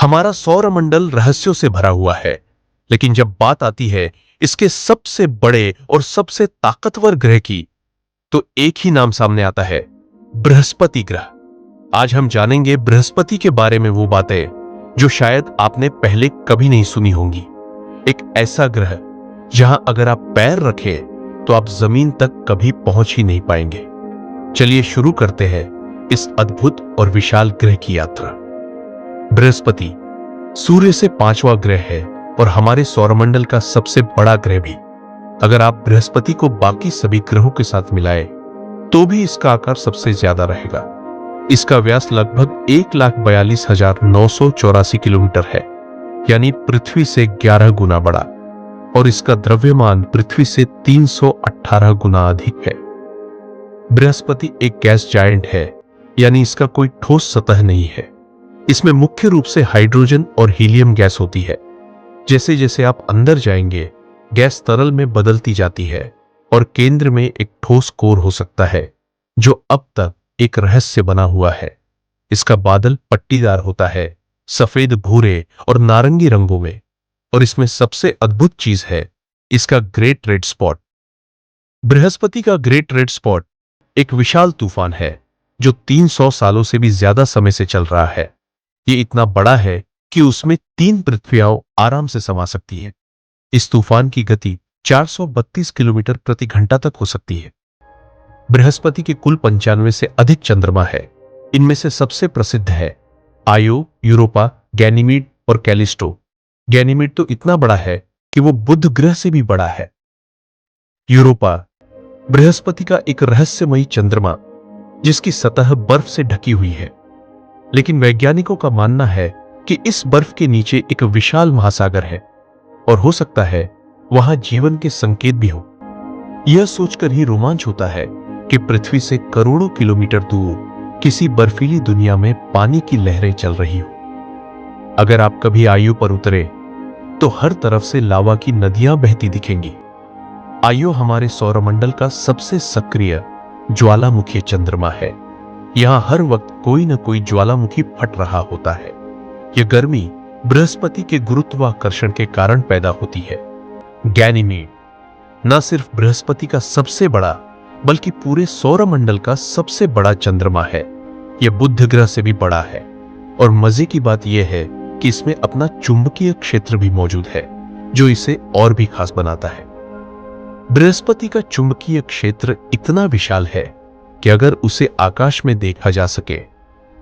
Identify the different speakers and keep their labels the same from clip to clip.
Speaker 1: हमारा सौरमंडल रहस्यों से भरा हुआ है, लेकिन जब बात आती है इसके सबसे बड़े और सबसे ताकतवर ग्रह की, तो एक ही नाम सामने आता है, बृहस्पति ग्रह। आज हम जानेंगे बृहस्पति के बारे में वो बातें जो शायद आपने पहले कभी नहीं सुनी होंगी। एक ऐसा ग्रह जहां अगर आप पैर रखें तो आप जमीन तक कभी पहुंच ही नहीं पाएंगे। चलिए शुरू करते हैं इस अद्भुत और विशाल ग्रह की यात्रा। बृहस्पति सूर्य से 5वां ग्रह है और हमारे सौरमंडल का सबसे बड़ा ग्रह भी। अगर आप बृहस्पति को बाकी सभी ग्रहों के साथ मिलाएं, तो भी इसका आकार सबसे ज्यादा रहेगा। इसका व्यास लगभग 1,42,984 किलोमीटर है, यानी पृथ्वी से 11 गुना बड़ा, और इसका द्रव्यमान पृथ्वी से 318 गुना अधिक है। बृहस्पति एक गैस जायंट है, यानी इसका कोई ठोस सतह नहीं है। इसमें मुख्य रूप से हाइड्रोजन और हीलियम गैस होती है। जैसे जैसे आप अंदर जाएंगे, गैस तरल में बदलती जाती है और केंद्र में एक ठोस कोर हो सकता है, जो अब तक एक रहस्य बना हुआ है। इसका बादल पट्टीदार होता है, सफेद, भूरे और नारंगी रंगों में, और इसमें सबसे अद्भुत चीज है इसका ग्रेट रेड स्पॉट। बृहस्पति का ग्रेट रेड स्पॉट एक विशाल तूफान है जो 300 सालों से भी ज्यादा समय से चल रहा है। ये इतना बड़ा है कि उसमें 3 पृथ्वियां आराम से समा सकती है। इस तूफान की गति 432 किलोमीटर प्रति घंटा तक हो सकती है। बृहस्पति के कुल 95 से अधिक चंद्रमा है। इनमें से सबसे प्रसिद्ध है आयो, यूरोपा, गैनीमीड और कैलिस्टो। गैनीमीड तो इतना बड़ा है कि वो बुध ग्रह से भी बड़ा है। यूरोपा बृहस्पति का एक रहस्यमयी चंद्रमा जिसकी सतह बर्फ से ढकी हुई है, लेकिन वैज्ञानिकों का मानना है कि इस बर्फ के नीचे एक विशाल महासागर है और हो सकता है वहां जीवन के संकेत भी हो। यह सोचकर ही रोमांच होता है कि पृथ्वी से करोड़ों किलोमीटर दूर किसी बर्फीली दुनिया में पानी की लहरें चल रही हो। अगर आप कभी आयु पर उतरे तो हर तरफ से लावा की नदियां बहती दिखेंगी। आयु हमारे सौरमंडल का सबसे सक्रिय ज्वालामुखी चंद्रमा है। यहां हर वक्त कोई न कोई ज्वालामुखी फट रहा होता है। यह गर्मी बृहस्पति के गुरुत्वाकर्षण के कारण पैदा होती है। गैनीमीड न सिर्फ बृहस्पति का सबसे बड़ा बल्कि पूरे सौरमंडल का सबसे बड़ा चंद्रमा है। यह बुध ग्रह से भी बड़ा है, और मजे की बात यह है कि इसमें अपना चुंबकीय क्षेत्र भी मौजूद है, जो इसे और भी खास बनाता है। बृहस्पति का चुंबकीय क्षेत्र इतना विशाल है कि अगर उसे आकाश में देखा जा सके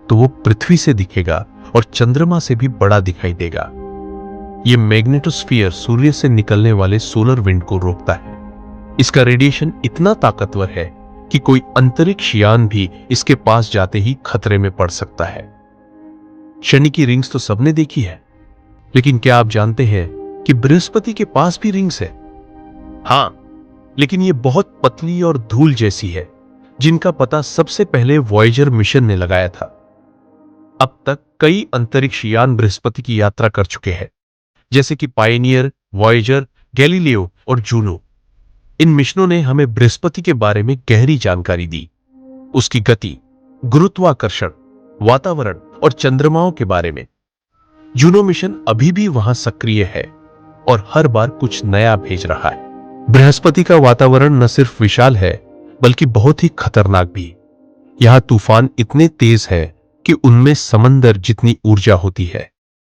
Speaker 1: तो वो पृथ्वी से दिखेगा और चंद्रमा से भी बड़ा दिखाई देगा। यह मैग्नेटोस्फीयर सूर्य से निकलने वाले सोलर विंड को रोकता है। इसका रेडिएशन इतना ताकतवर है कि कोई अंतरिक्ष यान भी इसके पास जाते ही खतरे में पड़ सकता है। शनि की रिंग्स तो सबने देखी है, लेकिन क्या आप जानते हैं कि बृहस्पति के पास भी रिंग्स है? हाँ, लेकिन ये बहुत पतली और धूल जैसी है, जिनका पता सबसे पहले वॉयेजर मिशन ने लगाया था। अब तक कई अंतरिक्ष यान बृहस्पति की यात्रा कर चुके हैं, जैसे कि पायनियर, वॉयेजर, गैलीलियो और जूनो। इन मिशनों ने हमें बृहस्पति के बारे में गहरी जानकारी दी, उसकी गति, गुरुत्वाकर्षण, वातावरण और चंद्रमाओं के बारे में। जूनो मिशन अभी भी वहां सक्रिय है और हर बार कुछ नया भेज रहा है। बृहस्पति का वातावरण न सिर्फ विशाल है बल्कि बहुत ही खतरनाक भी। यहां तूफान इतने तेज है कि उनमें समंदर जितनी ऊर्जा होती है,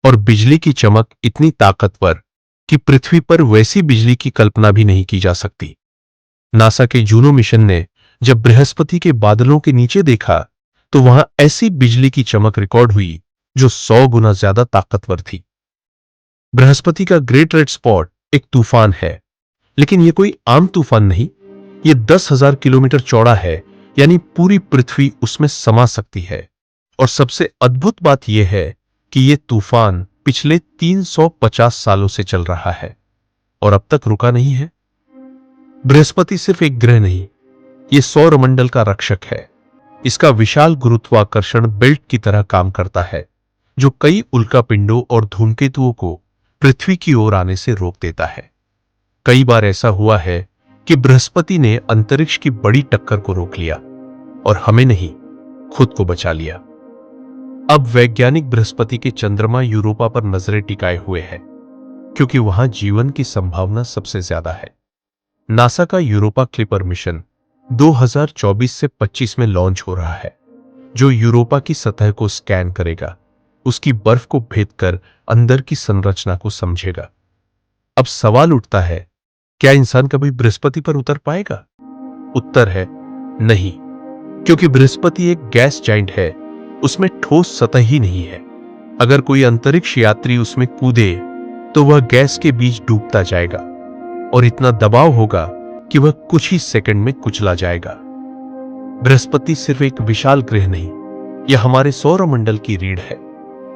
Speaker 1: और बिजली की चमक इतनी ताकतवर कि पृथ्वी पर वैसी बिजली की कल्पना भी नहीं की जा सकती। नासा के जूनो मिशन ने जब बृहस्पति के बादलों के नीचे देखा तो वहां ऐसी बिजली की चमक रिकॉर्ड हुई जो 100 गुना ज्यादा ताकतवर थी। बृहस्पति का ग्रेट रेड स्पॉट एक तूफान है, लेकिन यह कोई आम तूफान नहीं। यह 10,000 किलोमीटर चौड़ा है, यानी पूरी पृथ्वी उसमें समा सकती है। और सबसे अद्भुत बात यह है कि यह तूफान पिछले 350 सालों से चल रहा है और अब तक रुका नहीं है। बृहस्पति सिर्फ एक ग्रह नहीं, यह सौरमंडल का रक्षक है। इसका विशाल गुरुत्वाकर्षण बेल्ट की तरह काम करता है, जो कई उल्कापिंडों और धूमकेतुओं को पृथ्वी की ओर आने से रोक देता है। कई बार ऐसा हुआ है कि बृहस्पति ने अंतरिक्ष की बड़ी टक्कर को रोक लिया और हमें नहीं, खुद को बचा लिया। अब वैज्ञानिक बृहस्पति के चंद्रमा यूरोपा पर नजरें टिकाए हुए हैं, क्योंकि वहां जीवन की संभावना सबसे ज्यादा है। नासा का यूरोपा क्लिपर मिशन 2024 से 25 में लॉन्च हो रहा है, जो यूरोपा की सतह को स्कैन करेगा, उसकी बर्फ को भेद कर अंदर की संरचना को समझेगा। अब सवाल उठता है, क्या इंसान कभी बृहस्पति पर उतर पाएगा? उत्तर है नहीं, क्योंकि बृहस्पति एक गैस जाइंट है, उसमें ठोस सतह ही नहीं है। अगर कोई अंतरिक्ष यात्री उसमें कूदे तो वह गैस के बीच डूबता जाएगा और इतना दबाव होगा कि वह कुछ ही सेकंड में कुचला जाएगा। बृहस्पति सिर्फ एक विशाल ग्रह नहीं, यह हमारे सौरमंडल की रीढ़ है।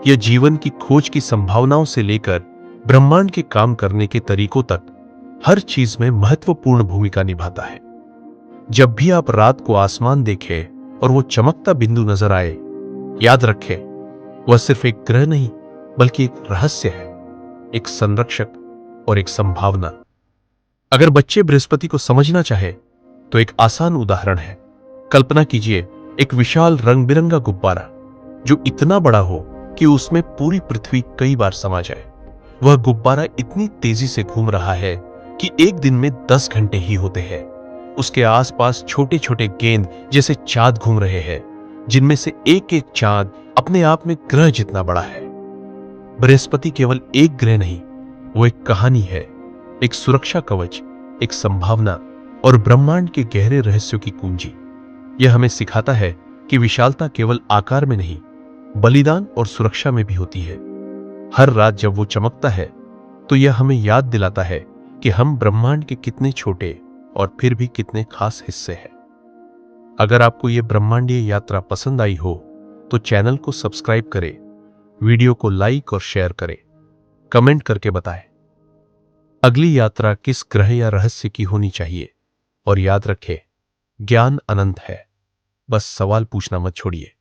Speaker 1: यह जीवन की खोज की संभावनाओं से लेकर ब्रह्मांड के काम करने के तरीकों तक हर चीज में महत्वपूर्ण भूमिका निभाता है। जब भी आप रात को आसमान देखें और वो चमकता बिंदु नजर आए, याद रखें, वह सिर्फ एक ग्रह नहीं बल्कि एक रहस्य है, एक संरक्षक और एक संभावना। अगर बच्चे बृहस्पति को समझना चाहे तो एक आसान उदाहरण है। कल्पना कीजिए एक विशाल रंग बिरंगा गुब्बारा जो इतना बड़ा हो कि उसमें पूरी पृथ्वी कई बार समा जाए। वह गुब्बारा इतनी तेजी से घूम रहा है कि एक दिन में 10 घंटे ही होते हैं। उसके आसपास छोटे छोटे गेंद जैसे चांद घूम रहे हैं, जिनमें से एक एक चांद अपने आप में ग्रह जितना बड़ा है। बृहस्पति केवल एक ग्रह नहीं, वो एक कहानी है, एक सुरक्षा कवच, एक संभावना और ब्रह्मांड के गहरे रहस्यों की कुंजी। यह हमें सिखाता है कि विशालता केवल आकार में नहीं, बलिदान और सुरक्षा में भी होती है। हर रात जब वो चमकता है तो यह हमें याद दिलाता है कि हम ब्रह्मांड के कितने छोटे और फिर भी कितने खास हिस्से हैं। अगर आपको यह ब्रह्मांडीय यात्रा पसंद आई हो तो चैनल को सब्सक्राइब करें, वीडियो को लाइक और शेयर करें, कमेंट करके बताएं अगली यात्रा किस ग्रह या रहस्य की होनी चाहिए। और याद रखें, ज्ञान अनंत है, बस सवाल पूछना मत छोड़िए।